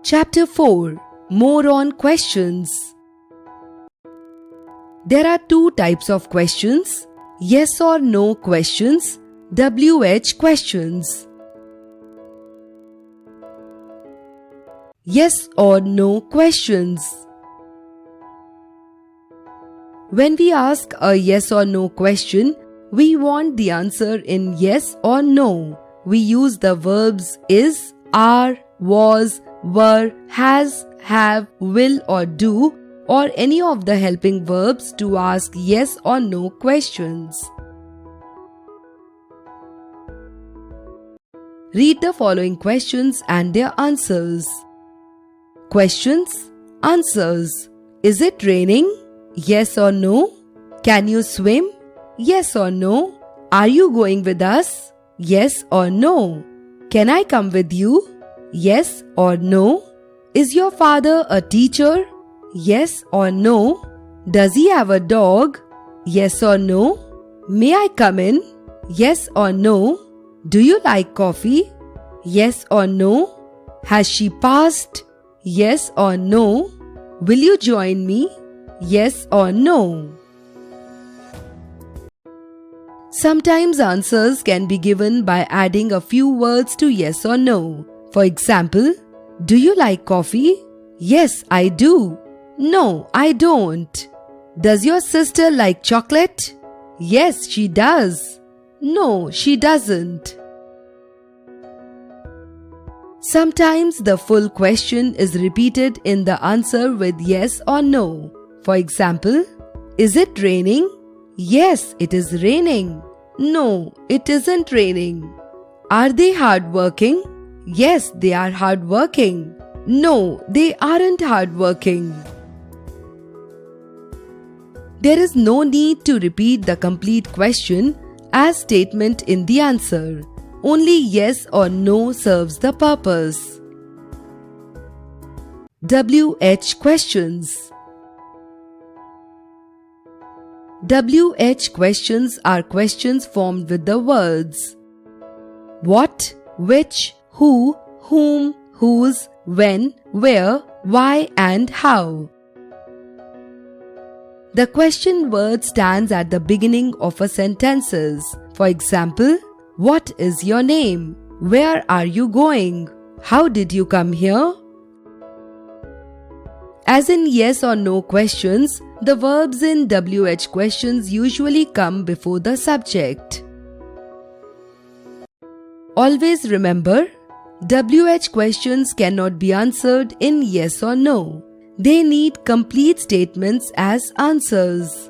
Chapter 4. More on questions. There are two types of questions: yes or no questions, WH questions. Yes or no questions. When we ask a yes or no question, we want the answer in yes or no. We use the verbs is, are, was, were, has, have, will or do, or any of the helping verbs to ask yes or no questions. Read the following questions and their answers. Questions. Answers. Is it raining? Yes or no? Can you swim? Yes or no? Are you going with us? Yes or no? Can I come with you? Yes or no? Is your father a teacher? Yes or no? Does he have a dog? Yes or no? May I come in? Yes or no? Do you like coffee? Yes or no? Has she passed? Yes or no? Will you join me? Yes or no? Sometimes answers can be given by adding a few words to yes or no. For example, do you like coffee? Yes, I do. No, I don't. Does your sister like chocolate? Yes, she does. No, she doesn't. Sometimes the full question is repeated in the answer with yes or no. For example, is it raining? Yes, it is raining. No, it isn't raining. Are they hardworking? Yes, they are hardworking. No, they aren't hardworking. There is no need to repeat the complete question as statement in the answer. Only yes or no serves the purpose. WH questions. WH questions are questions formed with the words what, which, who, whom, whose, when, where, why and how. The question word stands at the beginning of a sentences. For example, what is your name? Where are you going? How did you come here? As in yes or no questions, the verbs in WH questions usually come before the subject. Always remember, WH questions cannot be answered in yes or no. They need complete statements as answers.